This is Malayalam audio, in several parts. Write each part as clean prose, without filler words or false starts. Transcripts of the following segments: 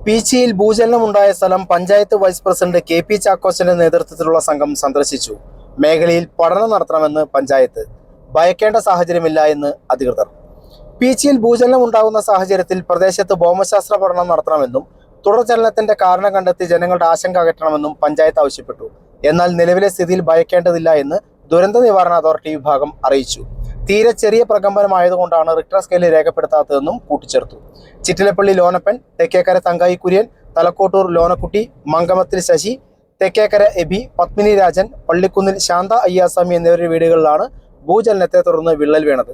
പീച്ചിയിൽ ഭൂചലനമുണ്ടായ സ്ഥലം പഞ്ചായത്ത് വൈസ് പ്രസിഡന്റ് KP ചാക്കോച്ചന്റെ നേതൃത്വത്തിലുള്ള സംഘം സന്ദർശിച്ചു. മേഖലയിൽ പഠനം നടത്തണമെന്ന് പഞ്ചായത്ത്. ഭയക്കേണ്ട സാഹചര്യമില്ല എന്ന് അധികൃതർ. പീച്ചിയിൽ ഭൂചലനം ഉണ്ടാകുന്ന സാഹചര്യത്തിൽ പ്രദേശത്ത് ഭൗമശാസ്ത്ര പഠനം നടത്തണമെന്നും തുടർചലനത്തിന്റെ കാരണം കണ്ടെത്തി ജനങ്ങളുടെ ആശങ്ക അകറ്റണമെന്നും പഞ്ചായത്ത് ആവശ്യപ്പെട്ടു. എന്നാൽ നിലവിലെ സ്ഥിതിയിൽ ഭയക്കേണ്ടതില്ല എന്ന് ദുരന്ത നിവാരണ അതോറിറ്റി വിഭാഗം അറിയിച്ചു. തീരെ ചെറിയ പ്രകമ്പനമായതുകൊണ്ടാണ് റിക്ടർ സ്കെയിൽ രേഖപ്പെടുത്താത്തതെന്നും കൂട്ടിച്ചേർത്തു. ചിറ്റിലപ്പള്ളി ലോനപ്പൻ, തെക്കേക്കര തങ്കായി കുര്യൻ, തലക്കോട്ടൂർ ലോനക്കുട്ടി, മംഗമത്തിൽ ശശി, തെക്കേക്കര എബി, പത്മിനി രാജൻ, പള്ളിക്കുന്നിൽ ശാന്ത അയ്യാസ്വാമി എന്നിവരുടെ വീടുകളിലാണ് ഭൂചലനത്തെ തുടർന്ന് വിള്ളൽ വീണത്.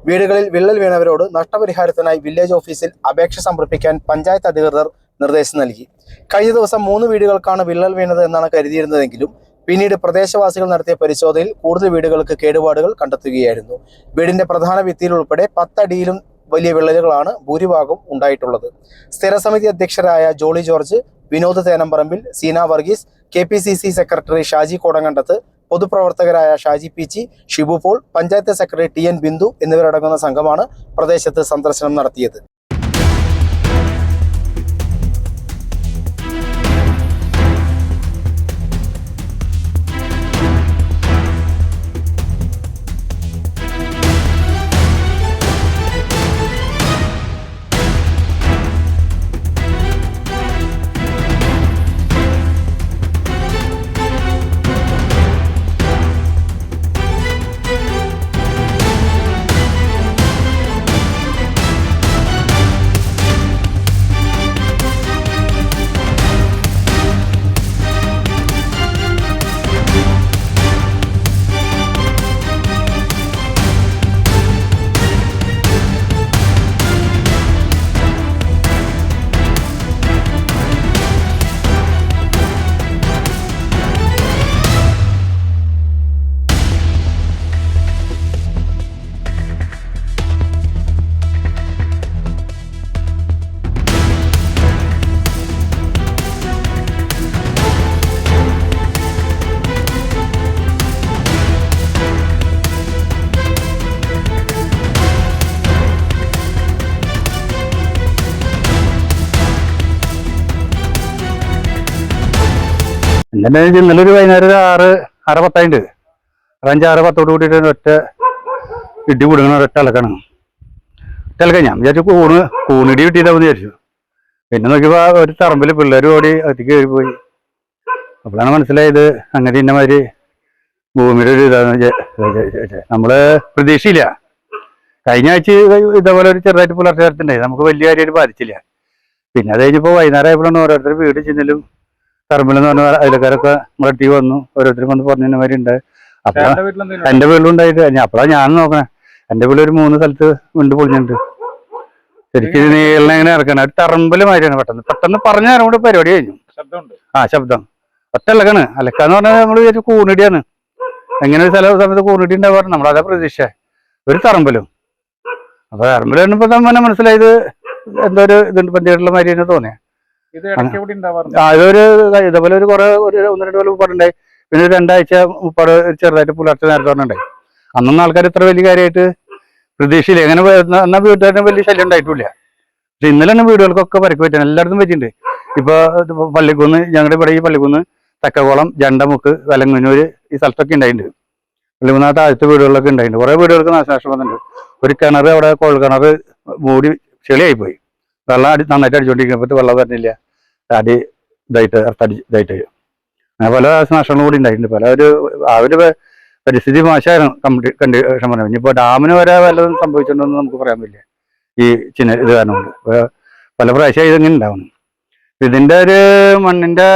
വീടുകളിൽ വിള്ളൽ വീണവരോട് നഷ്ടപരിഹാരത്തിനായി വില്ലേജ് ഓഫീസിൽ അപേക്ഷ സമർപ്പിക്കാൻ പഞ്ചായത്ത് അധികൃതർ നിർദ്ദേശം നൽകി. കഴിഞ്ഞ ദിവസം 3 വീടുകൾക്കാണ് വിള്ളൽ വീണത് എന്നാണ് കരുതിയിരുന്നതെങ്കിലും പിന്നീട് പ്രദേശവാസികൾ നടത്തിയ പരിശോധനയിൽ കൂടുതൽ വീടുകൾക്ക് കേടുപാടുകൾ കണ്ടെത്തുകയായിരുന്നു. വീടിന്റെ പ്രധാന ഭിത്തിയിൽ ഉൾപ്പെടെ 10 അടിയിലും വലിയ വിള്ളലുകളാണ് ഭൂരിഭാഗം ഉണ്ടായിട്ടുള്ളത്. സ്ഥിരസമിതി അധ്യക്ഷരായ ജോളി ജോർജ്, വിനോദ് തേനമ്പറമ്പിൽ, സീന വർഗീസ്, KPCC സെക്രട്ടറി ഷാജി കോടങ്ങണ്ടത്ത്, പൊതുപ്രവർത്തകരായ ഷാജി പീച്ചി, ഷിബു പോൾ, പഞ്ചായത്ത് സെക്രട്ടറി TN ബിന്ദു എന്നിവരടങ്ങുന്ന സംഘമാണ് പ്രദേശത്ത് സന്ദർശനം നടത്തിയത്. ഇന്നലെ ഒരു വൈകുന്നേരം 6:10 5 6:10 കൂട്ടിയിട്ട് ഒറ്റ ഇടി കൊടുക്കണം. ഒറ്റ അലക്കാണ്. ഞാൻ വിചാരിച്ചു കൂണിടി കിട്ടിയതാന്ന് വിചാരിച്ചു. പിന്നെ നോക്കിയപ്പോൾ ഒരു തറമ്പിൽ പിള്ളേർ ഓടി അകത്തേക്ക് കയറിപ്പോയി. അപ്പോഴാണ് മനസ്സിലായത് അങ്ങനെ ഇന്നമാതിരി ഭൂമിയുടെ ഒരു ഇതാന്ന്. നമ്മള് പ്രതീക്ഷയില്ല. കഴിഞ്ഞ ആഴ്ച ഇതേപോലെ ഒരു ചെറുതായിട്ട് പുലർച്ചെ നേരത്തുണ്ടായി. നമുക്ക് വലിയ കാര്യമായിട്ട് ബാധിച്ചില്ല. പിന്നെ അത് കഴിഞ്ഞപ്പോൾ വൈകുന്നേരം ആയപ്പോഴാണ് ഓരോരുത്തർ വീട് ചെന്നാലും തറമ്പിലെന്ന് പറഞ്ഞ അയലക്കാരൊക്കെ നമ്മുടെ അടുത്തേക്ക് വന്നു. ഓരോരുത്തരും വന്ന് പറഞ്ഞമാതിരി ഉണ്ട്. അപ്പൊ എന്റെ വീട്ടിലുണ്ടായിട്ട് അപ്പോഴാണ് ഞാൻ നോക്കണേ. എന്റെ വീട്ടിൽ ഒരു 3 സ്ഥലത്ത് വീണ്ടും പൊളിഞ്ഞിട്ടുണ്ട്. ശരിക്കും നീളനെ എങ്ങനെ ഇറക്കണം. ഒരു തറമ്പല് മാതിരിയാണ്. പെട്ടെന്ന് പറഞ്ഞ കൊണ്ട് പരിപാടി കഴിഞ്ഞു. ശബ്ദം ഒറ്റ അലക്കാണ്. അലക്കാന്ന് പറഞ്ഞാൽ നമ്മൾ വിചാരിച്ചു കൂണിടിയാണ്. എങ്ങനെ ഒരു സമയത്ത് കൂണിടി ഉണ്ടാവാറ് നമ്മളതാ പ്രതീക്ഷ. ഒരു തറമ്പലും. അപ്പൊ തറമ്പല് കണ്ടപ്പോ തന്നെ മനസ്സിലായത് എന്തോ ഒരു ഇതുണ്ട് പന്തിയായിട്ടുള്ള മാതിരി തന്നെ തോന്നിയ. ഇതൊരു ഇതേപോലെ ഒരു 1-2 കൊല്ലം മുപ്പാടുണ്ടായി. പിന്നെ 2 ആഴ്ച മുപ്പാട് ചെറുതായിട്ട് പുലർച്ചെ നേരത്തെ പറഞ്ഞിട്ടുണ്ടായി. അന്നൊന്നും ആൾക്കാർ ഇത്ര വലിയ കാര്യമായിട്ട് പ്രതീക്ഷയില്ല. എങ്ങനെ എന്നാ വീട്ടുകാരുടെ വലിയ ശല്യം ഉണ്ടായിട്ടില്ല. പക്ഷെ ഇന്നലെ വീടുകൾക്കൊക്കെ പരിക്ക് പറ്റുന്നത് എല്ലായിടത്തും പറ്റിയിട്ടുണ്ട്. ഇപ്പൊ പള്ളിക്കുന്ന്, ഞങ്ങളുടെ ഇവിടെ ഈ പള്ളിക്കുന്ന്, തെക്കകുളം, ജണ്ടമുക്ക്, വെലങ്ങന്നൂര് ഈ സ്ഥലത്തൊക്കെ ഉണ്ടായിട്ടുണ്ട്. പള്ളിക്കുന്ന് താഴത്തെ വീടുകളിലൊക്കെ ഉണ്ടായിട്ടുണ്ട്. കുറെ വീടുകൾക്ക് നാശനഷ്ടം വന്നിട്ടുണ്ട്. ഒരു കിണർ അവിടെ കുഴൽക്കിണർ മൂടി ചെളിയായിപ്പോയി. വെള്ളം നന്നായിട്ട് അടിച്ചുകൊണ്ടിരിക്കുമ്പോൾ വെള്ളം വരുന്നില്ല. അടി ഇതായിട്ട് അങ്ങനെ പല നാശനഷ്ടങ്ങളും കൂടി ഉണ്ടായിട്ടുണ്ട്. ആ ഒരു പരിസ്ഥിതി മോശമായിരുന്നു കണ്ടീഷൻ പറഞ്ഞു. ഇനിയിപ്പോൾ ഡാമിന് വരെ വല്ലതും സംഭവിച്ചിട്ടുണ്ടെന്ന് നമുക്ക് പറയാൻ പറ്റില്ല. ഈ ഇത് കാരണം കൊണ്ട് പല പ്രാവശ്യം ഇതെങ്ങനെ ഉണ്ടാവുന്നു. ഇതിന്റെ ഒരു മണ്ണിന്റെ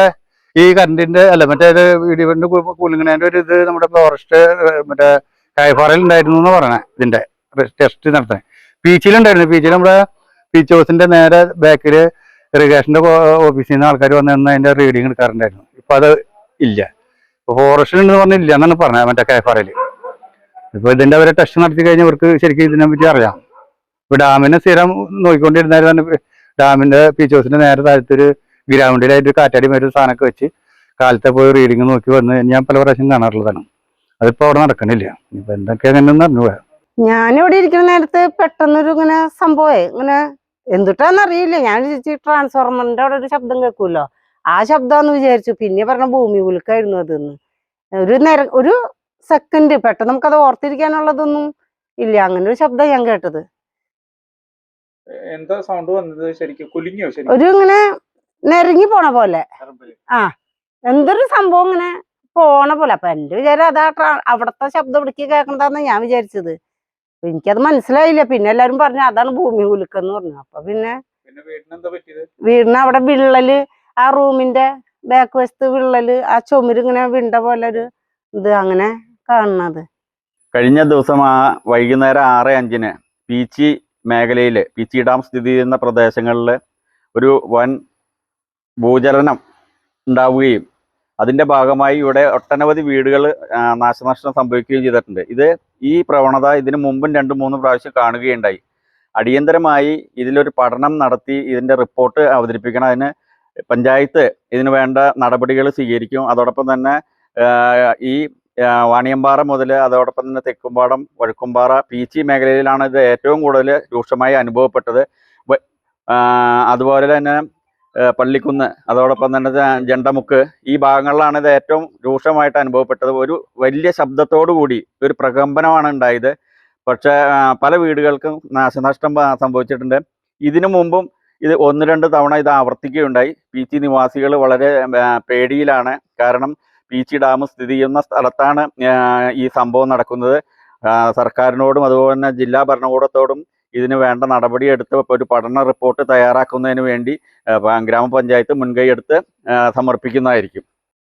ഈ കറണ്ടിന്റെ ഇടിവെട്ടിന്റെ കൂലിങ്ങണേന്റെ ഒരു ഇത് നമ്മുടെ ഫോറസ്റ്റ് കായപ്പാറയിൽ ഉണ്ടായിരുന്നു എന്ന് പറയണേ. ഇതിന്റെ ടെസ്റ്റ് നടത്താൻ പീച്ചിലുണ്ടായിരുന്നു. പീച്ചിൽ നമ്മുടെ പീച്ച് ഹൗസിന്റെ നേരെ ബാക്കില് ഇറിഗേഷന്റെ ഓഫീസിൽ നിന്ന് ആൾക്കാർ വന്ന് അതിന്റെ റീഡിങ് എടുക്കാറുണ്ടായിരുന്നു. ഇപ്പൊ അത് ഇല്ല. ഇപ്പൊ ഫോറസ്റ്റിൽ ഉണ്ടെന്ന് പറഞ്ഞില്ല എന്നാണ് പറഞ്ഞത് കായപ്പാറയിൽ. ഇപ്പൊ ഇതിന്റെ അവരെ ടെസ്റ്റ് നടത്തി കഴിഞ്ഞാൽ ഇവർക്ക് ശരിക്കും ഇതിനെ പറ്റി അറിയാം. ഇപ്പൊ ഡാമിനെ സ്ഥിരം നോക്കിക്കൊണ്ടിരുന്നാലും ഡാമിന്റെ പീച്ച് ഹൗസിന്റെ നേരെ താഴത്തൊരു ഗ്രൗണ്ടിലായിട്ട് കാറ്റാടി മറ്റൊരു സാധനമൊക്കെ വെച്ച് കാലത്തെ പോയി റീഡിങ് നോക്കി വന്ന് ഞാൻ പല പ്രാവശ്യം കാണാറുള്ളതാണ്. അതിപ്പോ അവിടെ നടക്കണില്ല. ഇപ്പൊ എന്തൊക്കെ അങ്ങനെയൊന്നും അറിഞ്ഞുപോയാ. ഞാനിവിടെ ഇരിക്കുന്ന നേരത്ത് പെട്ടെന്നൊരു ഇങ്ങനെ സംഭവമേ ഇങ്ങനെ എന്തുട്ടാന്നറിയില്ല. ഞാൻ ട്രാൻസ്ഫോർമറിന്റെ അവിടെ ഒരു ശബ്ദം കേൾക്കുമല്ലോ, ആ ശബ്ദമാന്ന് വിചാരിച്ചു. പിന്നെ പറഞ്ഞ ഭൂമി കുലുക്കായിരുന്നു അതെന്ന്. ഒരു സെക്കൻഡ് പെട്ടെന്ന് നമുക്കത് ഓർത്തിരിക്കാനുള്ളതൊന്നും ഇല്ല. അങ്ങനെ ഒരു ശബ്ദം ഞാൻ കേട്ടത്. എന്താ സൗണ്ട് വന്നത്? ശരിക്കും കുലുങ്ങിയോ? ഒരു ഇങ്ങനെ നെരങ്ങി പോണ പോലെ. ആ, എന്തൊരു സംഭവം ഇങ്ങനെ പോണ പോലെ. അപ്പൊ എന്റെ വിചാരം അതാ അവിടത്തെ ശബ്ദം ഇവിടേക്ക് കേൾക്കണതാന്ന് ഞാൻ വിചാരിച്ചത്. എനിക്കത് മനസ്സിലായില്ല. പിന്നെ എല്ലാരും പറഞ്ഞു അതാണ് ഭൂമി കുലുക്കെന്ന് പറഞ്ഞു. അപ്പൊ പിന്നെ വീടിന് അവിടെ വിള്ളല്, ആ റൂമിന്റെ ബാക്ക് വശത്ത് വിള്ളല്, ആ ചുമരിങ്ങനെ വിണ്ട പോലെ ഒരു ഇത് അങ്ങനെ കാണുന്നത്. കഴിഞ്ഞ ദിവസം വൈകുന്നേരം 6:05 പീച്ചി മേഖലയിൽ, പീച്ചി ഡാം സ്ഥിതി ചെയ്യുന്ന പ്രദേശങ്ങളിൽ ഒരു വൻ ഭൂചലനം ഉണ്ടാവുകയും അതിൻ്റെ ഭാഗമായി ഇവിടെ ഒട്ടനവധി വീടുകൾ നാശനഷ്ടം സംഭവിക്കുകയും ചെയ്തിട്ടുണ്ട്. ഈ പ്രവണത ഇതിനു മുമ്പും 2-3 പ്രാവശ്യം കാണുകയുണ്ടായി. അടിയന്തരമായി ഇതിലൊരു പഠനം നടത്തി ഇതിൻ്റെ റിപ്പോർട്ട് അവതരിപ്പിക്കണം. അതിന് പഞ്ചായത്ത് ഇതിനു വേണ്ട നടപടികൾ സ്വീകരിക്കും. അതോടൊപ്പം തന്നെ ഈ വാണിയമ്പാറ മുതൽ അതോടൊപ്പം തന്നെ തെക്കുംപാടം, വഴുക്കുംപാറ, പീച്ചി മേഖലയിലാണ് ഇത് ഏറ്റവും കൂടുതൽ രൂക്ഷമായി അനുഭവപ്പെട്ടത്. അതുപോലെ തന്നെ പള്ളിക്കുന്ന്, അതോടൊപ്പം തന്നെ ജണ്ടമുക്ക്, ഈ ഭാഗങ്ങളിലാണ് ഇത് ഏറ്റവും രൂക്ഷമായിട്ട് അനുഭവപ്പെട്ടത്. ഒരു വലിയ ശബ്ദത്തോടു കൂടി ഒരു പ്രകമ്പനമാണ് ഉണ്ടായത്. പക്ഷേ പല വീടുകൾക്കും നാശനഷ്ടം സംഭവിച്ചിട്ടുണ്ട്. ഇതിനു മുമ്പും ഇത് 1-2 തവണ ഇത് ആവർത്തിക്കുകയുണ്ടായി. പീച്ചി നിവാസികൾ വളരെ പേടിയിലാണ്. കാരണം പീച്ചി ഡാം സ്ഥിതി ചെയ്യുന്ന സ്ഥലത്താണ് ഈ സംഭവം നടക്കുന്നത്. സർക്കാരിനോടും അതുപോലെ തന്നെ ജില്ലാ ഭരണകൂടത്തോടും ഇതിന് വേണ്ട നടപടിയെടുത്ത് ഒരു പഠന റിപ്പോർട്ട് തയ്യാറാക്കുന്നതിന് വേണ്ടി ഗ്രാമപഞ്ചായത്ത് മുൻകൈ എടുത്ത് സമർപ്പിക്കുന്നതായിരിക്കും.